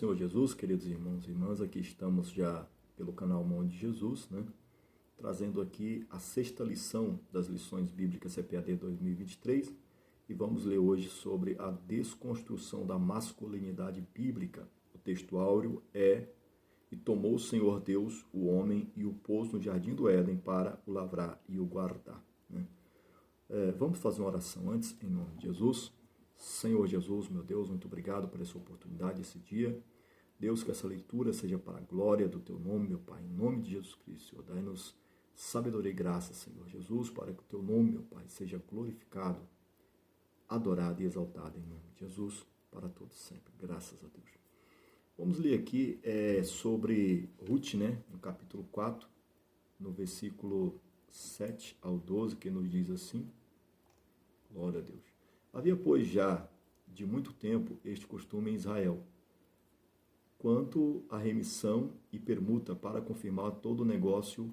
Senhor Jesus, queridos irmãos e irmãs, aqui estamos já pelo canal Mão de Jesus, né? Trazendo aqui a sexta lição das lições bíblicas CPAD 2023 e vamos ler hoje sobre a desconstrução da masculinidade bíblica. O texto áureo é: e tomou o Senhor Deus o homem e o pôs no jardim do Éden para o lavrar e o guardar. Né? Vamos fazer uma oração antes, em nome de Jesus. Senhor Jesus, meu Deus, muito obrigado por essa oportunidade, esse dia. Deus, que essa leitura seja para a glória do Teu nome, meu Pai, em nome de Jesus Cristo. Senhor, dai-nos sabedoria e graça, Senhor Jesus, para que o Teu nome, meu Pai, seja glorificado, adorado e exaltado em nome de Jesus, para todos sempre. Graças a Deus. Vamos ler aqui sobre Ruth, né, no capítulo 4, no versículo 7 ao 12, que nos diz assim: glória a Deus. Havia, pois, já de muito tempo este costume em Israel, quanto à remissão e permuta para confirmar todo o negócio,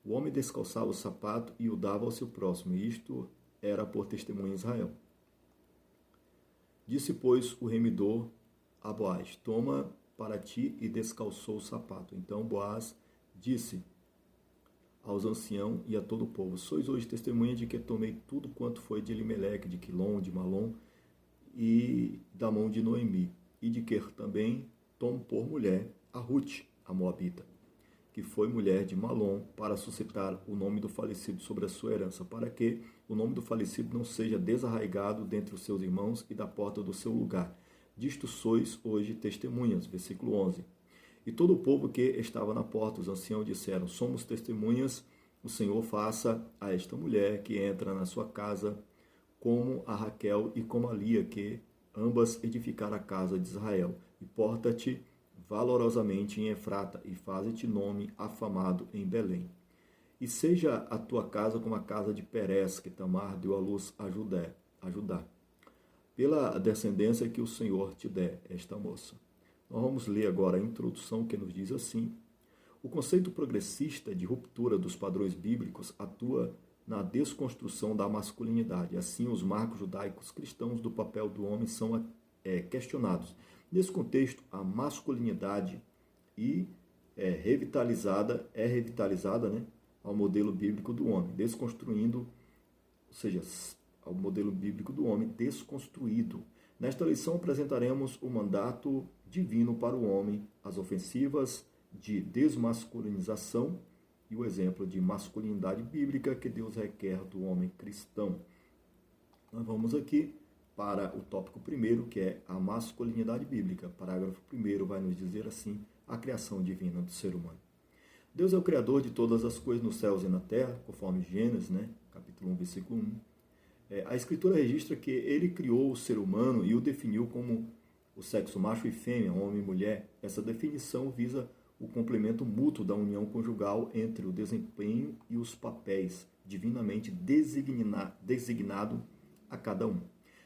o homem descalçava o sapato e o dava ao seu próximo, e isto era por testemunho em Israel. Disse, pois, o remidor a Boaz: toma para ti, e descalçou o sapato. Então Boaz disse aos anciãos e a todo o povo: sois hoje testemunha de que tomei tudo quanto foi de Elimeleque, de Quilom, de Malom e da mão de Noemi, e de que também tomo por mulher a Ruth, a moabita, que foi mulher de Malom, para suscitar o nome do falecido sobre a sua herança, para que o nome do falecido não seja desarraigado dentre os seus irmãos e da porta do seu lugar. Disto sois hoje testemunhas. Versículo 11. E todo o povo que estava na porta, os anciãos, disseram: somos testemunhas, o Senhor faça a esta mulher que entra na sua casa, como a Raquel e como a Lia, que ambas edificaram a casa de Israel. E porta-te valorosamente em Efrata, e faze-te nome afamado em Belém. E seja a tua casa como a casa de Perez, que Tamar deu à luz a Judá, pela descendência que o Senhor te der, esta moça. Nós vamos ler agora a introdução, que nos diz assim: o conceito progressista de ruptura dos padrões bíblicos atua na desconstrução da masculinidade. Assim, os marcos judaicos cristãos do papel do homem são questionados. Nesse contexto, a masculinidade é revitalizada, né, ao modelo bíblico do homem, desconstruindo, ou seja, ao modelo bíblico do homem desconstruído. Nesta lição apresentaremos o mandato divino para o homem, as ofensivas de desmasculinização e o exemplo de masculinidade bíblica que Deus requer do homem cristão. Nós vamos aqui para o tópico primeiro, que é a masculinidade bíblica. Parágrafo 1 vai nos dizer assim: a criação divina do ser humano. Deus é o Criador de todas as coisas nos céus e na terra, conforme Gênesis, né? Capítulo 1, versículo 1. A Escritura registra que ele criou o ser humano e o definiu como o sexo macho e fêmea, homem e mulher. Essa definição visa o complemento mútuo da união conjugal entre o desempenho e os papéis divinamente designado a cada um.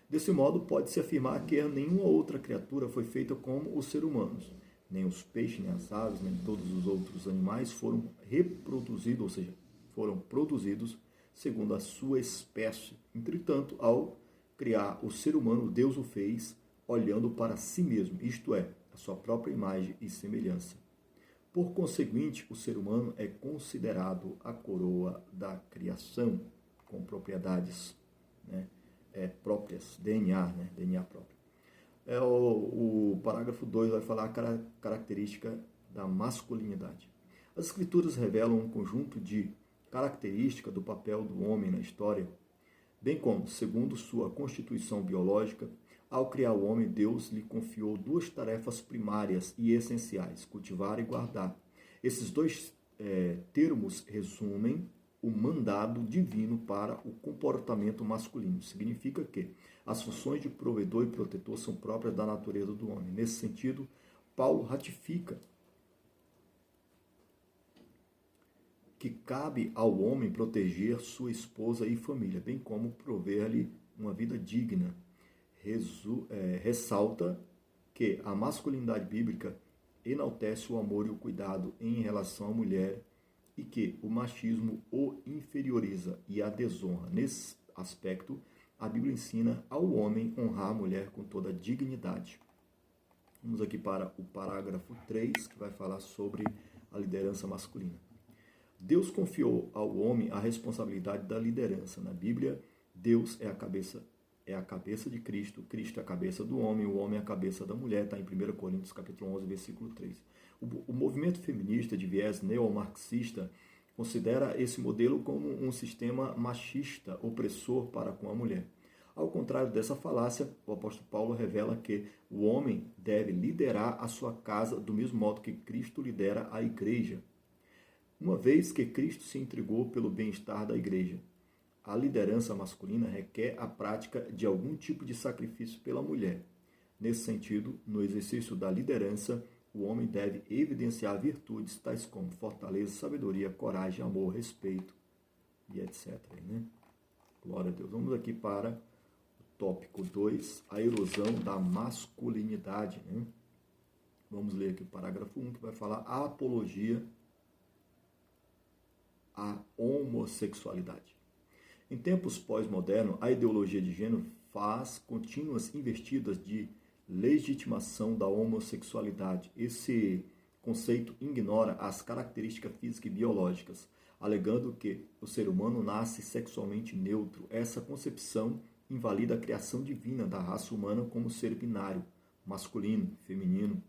Desse modo, pode-se afirmar que nenhuma outra criatura foi feita como os seres humanos. Nem os peixes, nem as aves, nem todos os outros animais foram reproduzidos, ou seja, foram produzidos segundo a sua espécie. Entretanto, ao criar o ser humano, Deus o fez olhando para si mesmo, isto é, a sua própria imagem e semelhança. Por conseguinte, o ser humano é considerado a coroa da criação, com propriedades, né, próprias, DNA, né, DNA próprio. O parágrafo 2 vai falar a característica da masculinidade. As Escrituras revelam um conjunto de características do papel do homem na história, bem como, segundo sua constituição biológica, ao criar o homem, Deus lhe confiou duas tarefas primárias e essenciais: cultivar e guardar. Esses dois termos resumem o mandado divino para o comportamento masculino. Significa que as funções de provedor e protetor são próprias da natureza do homem. Nesse sentido, Paulo ratifica que cabe ao homem proteger sua esposa e família, bem como prover-lhe uma vida digna. Ressalta que a masculinidade bíblica enaltece o amor e o cuidado em relação à mulher e que o machismo o inferioriza e a desonra. Nesse aspecto, a Bíblia ensina ao homem honrar a mulher com toda a dignidade. Vamos aqui para o parágrafo 3, que vai falar sobre a liderança masculina. Deus confiou ao homem a responsabilidade da liderança. Na Bíblia, Deus é a cabeça de Cristo, Cristo é a cabeça do homem, o homem é a cabeça da mulher, está em 1 Coríntios capítulo 11, versículo 3. O movimento feminista de viés neomarxista considera esse modelo como um sistema machista, opressor para com a mulher. Ao contrário dessa falácia, o apóstolo Paulo revela que o homem deve liderar a sua casa do mesmo modo que Cristo lidera a igreja, uma vez que Cristo se entregou pelo bem-estar da igreja. A liderança masculina requer a prática de algum tipo de sacrifício pela mulher. Nesse sentido, no exercício da liderança, o homem deve evidenciar virtudes tais como fortaleza, sabedoria, coragem, amor, respeito e etc. Né? Glória a Deus. Vamos aqui para o tópico 2, a erosão da masculinidade. Né? Vamos ler aqui o parágrafo 1, que vai falar a apologia à homossexualidade. Em tempos pós-modernos, a ideologia de gênero faz contínuas investidas de legitimação da homossexualidade. Esse conceito ignora as características físicas e biológicas, alegando que o ser humano nasce sexualmente neutro. Essa concepção invalida a criação divina da raça humana como ser binário, masculino, feminino.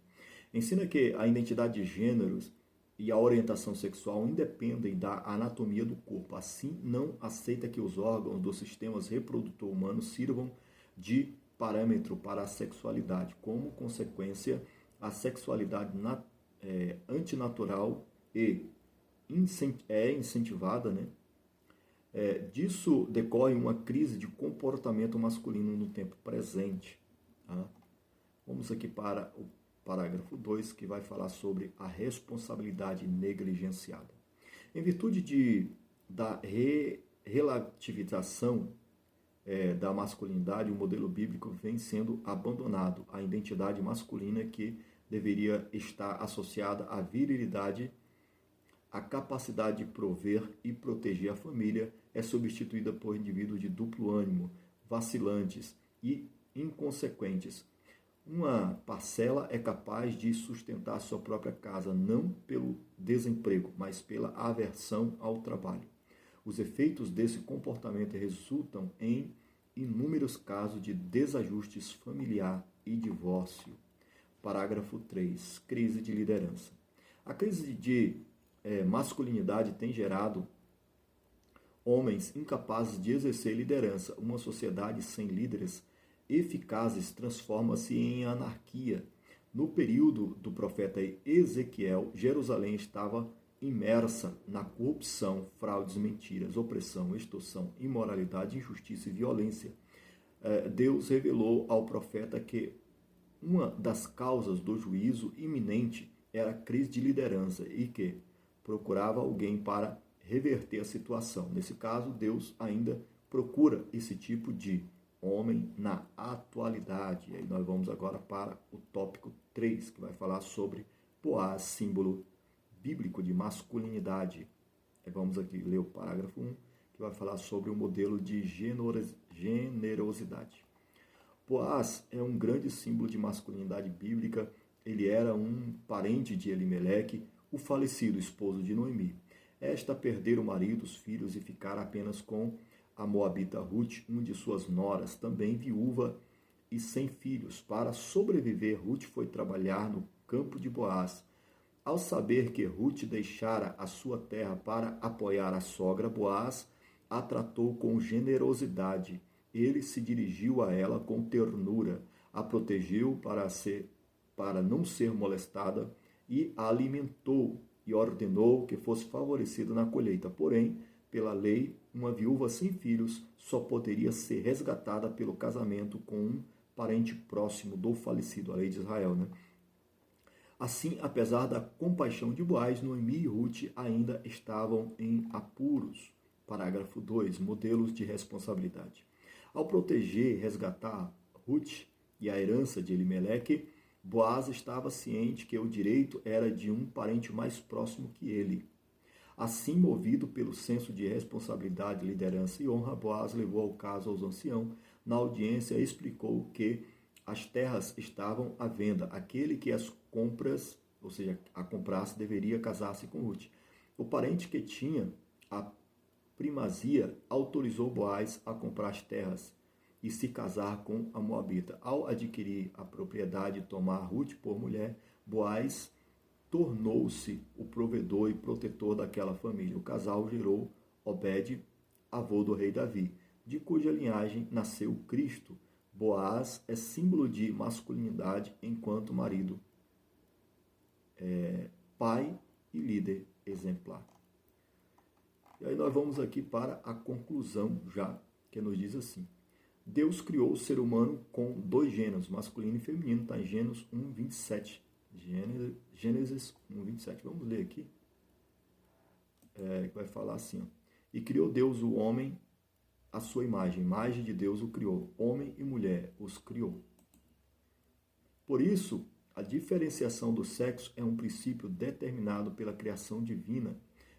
Ensina que a identidade de gêneros e a orientação sexual independem da anatomia do corpo. Assim, não aceita que os órgãos dos sistemas reprodutor humano sirvam de parâmetro para a sexualidade. Como consequência, a sexualidade antinatural é incentivada, né? Disso decorre uma crise de comportamento masculino no tempo presente. Tá? Vamos aqui para o parágrafo 2, que vai falar sobre a responsabilidade negligenciada. Em virtude da relativização da masculinidade, o modelo bíblico vem sendo abandonado. A identidade masculina que deveria estar associada à virilidade, a capacidade de prover e proteger a família, é substituída por indivíduos de duplo ânimo, vacilantes e inconsequentes. Uma parcela é capaz de sustentar sua própria casa, não pelo desemprego, mas pela aversão ao trabalho. Os efeitos desse comportamento resultam em inúmeros casos de desajustes familiar e divórcio. Parágrafo 3. Crise de liderança. A crise de masculinidade tem gerado homens incapazes de exercer liderança. Uma sociedade sem líderes eficazes transforma-se em anarquia. No período do profeta Ezequiel, Jerusalém estava imersa na corrupção, fraudes, mentiras, opressão, extorsão, imoralidade, injustiça e violência. Deus revelou ao profeta que uma das causas do juízo iminente era a crise de liderança e que procurava alguém para reverter a situação. Nesse caso, Deus ainda procura esse tipo de homem na atualidade. E aí nós vamos agora para o tópico 3, que vai falar sobre Boaz, símbolo bíblico de masculinidade. Aí vamos aqui ler o parágrafo 1, que vai falar sobre o modelo de generosidade. Boaz é um grande símbolo de masculinidade bíblica. Ele era um parente de Elimeleque, o falecido esposo de Noemi. Esta perdera o marido, os filhos e ficar apenas com a moabita Ruth, uma de suas noras, também viúva e sem filhos. Para sobreviver, Ruth foi trabalhar no campo de Boaz. Ao saber que Ruth deixara a sua terra para apoiar a sogra, Boaz a tratou com generosidade. Ele se dirigiu a ela com ternura, a protegeu para não ser molestada e a alimentou e ordenou que fosse favorecida na colheita. Porém, pela lei, uma viúva sem filhos só poderia ser resgatada pelo casamento com um parente próximo do falecido, a lei de Israel, né? Assim, apesar da compaixão de Boaz, Noemi e Ruth ainda estavam em apuros. Parágrafo 2. Modelos de responsabilidade. Ao proteger e resgatar Ruth e a herança de Elimeleque, Boaz estava ciente que o direito era de um parente mais próximo que ele. Assim, movido pelo senso de responsabilidade, liderança e honra, Boaz levou o caso aos anciãos. Na audiência, explicou que as terras estavam à venda. Aquele que as compras, ou seja, a comprasse, deveria casar-se com Ruth. O parente que tinha a primazia autorizou Boaz a comprar as terras e se casar com a moabita. Ao adquirir a propriedade e tomar Ruth por mulher, Boaz tornou-se o provedor e protetor daquela família. O casal gerou Obed, avô do rei Davi, de cuja linhagem nasceu Cristo. Boaz é símbolo de masculinidade enquanto marido, pai e líder exemplar. E aí nós vamos aqui para a conclusão já, que nos diz assim: Deus criou o ser humano com dois gêneros, masculino e feminino, está em Gênesis 1, 27. Gênesis 1, 27. Vamos ler aqui. Vai falar assim, ó. E criou Deus o homem à sua imagem de Deus o criou, homem e mulher os criou. Por isso, a diferenciação do sexo é um princípio determinado pela criação divina.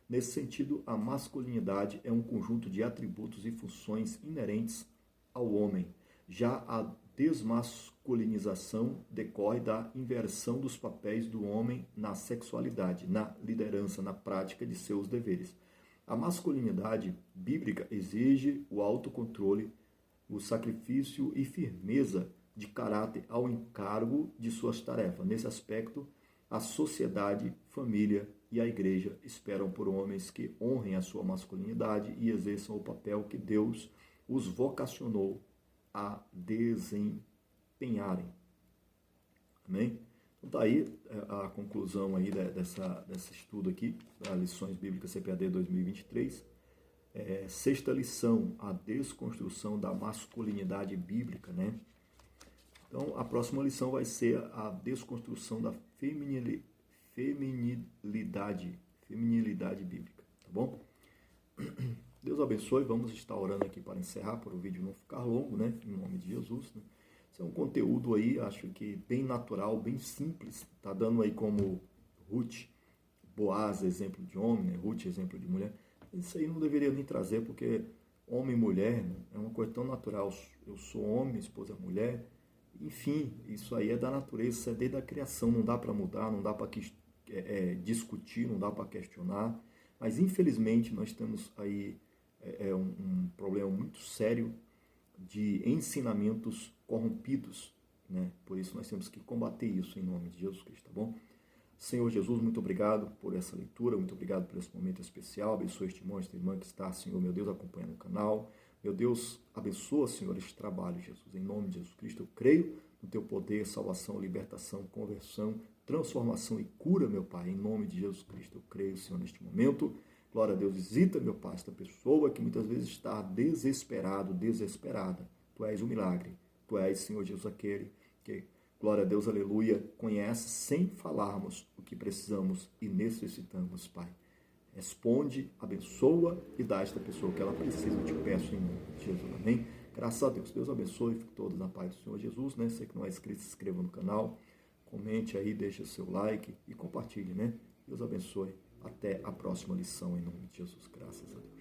Nesse sentido, a masculinidade é um conjunto de atributos e funções inerentes ao homem. Já a desmasculinização decorre da inversão dos papéis do homem na sexualidade, na liderança, na prática de seus deveres. A masculinidade bíblica exige o autocontrole, o sacrifício e firmeza de caráter ao encargo de suas tarefas. Nesse aspecto, a sociedade, família e a igreja esperam por homens que honrem a sua masculinidade e exerçam o papel que Deus os vocacionou a desempenharem. Amém? Então, tá aí a conclusão aí desse estudo aqui, das lições bíblicas CPAD 2023. Sexta lição, a desconstrução da masculinidade bíblica, né? Então, a próxima lição vai ser a desconstrução da feminilidade bíblica, tá bom? Deus abençoe, vamos estar orando aqui para encerrar, para o vídeo não ficar longo, né? Em nome de Jesus, né? Esse é um conteúdo aí, acho que bem natural, bem simples. Tá dando aí como Ruth, Boaz, exemplo de homem, né? Ruth, exemplo de mulher. Isso aí não deveria nem trazer, porque homem e mulher, né? É uma coisa tão natural. Eu sou homem, minha esposa é mulher. Enfim, isso aí é da natureza, isso é desde a criação. Não dá para mudar, não dá para discutir, não dá para questionar. Mas, infelizmente, nós temos aí um problema muito sério de ensinamentos corrompidos, né? Por isso nós temos que combater isso em nome de Jesus Cristo, tá bom? Senhor Jesus, muito obrigado por essa leitura, muito obrigado por esse momento especial. Abençoa este irmão, esta irmã que está, Senhor, meu Deus, acompanhando o canal. Meu Deus, abençoa, Senhor, este trabalho, Jesus. Em nome de Jesus Cristo, eu creio no teu poder, salvação, libertação, conversão, transformação e cura, meu Pai. Em nome de Jesus Cristo, eu creio, Senhor, neste momento. Glória a Deus, visita, meu Pai, esta pessoa que muitas vezes está desesperado, desesperada. Tu és o milagre. Tu és, Senhor Jesus, aquele que, glória a Deus, aleluia, conhece sem falarmos o que precisamos e necessitamos, Pai. Responde, abençoa e dá a esta pessoa o que ela precisa. Eu te peço em nome de Jesus, amém? Graças a Deus. Deus abençoe, fique todos na paz do Senhor Jesus, né? Você que não é inscrito, se inscreva no canal, comente aí, deixa o seu like e compartilhe, né? Deus abençoe. Até a próxima lição, em nome de Jesus. Graças a Deus.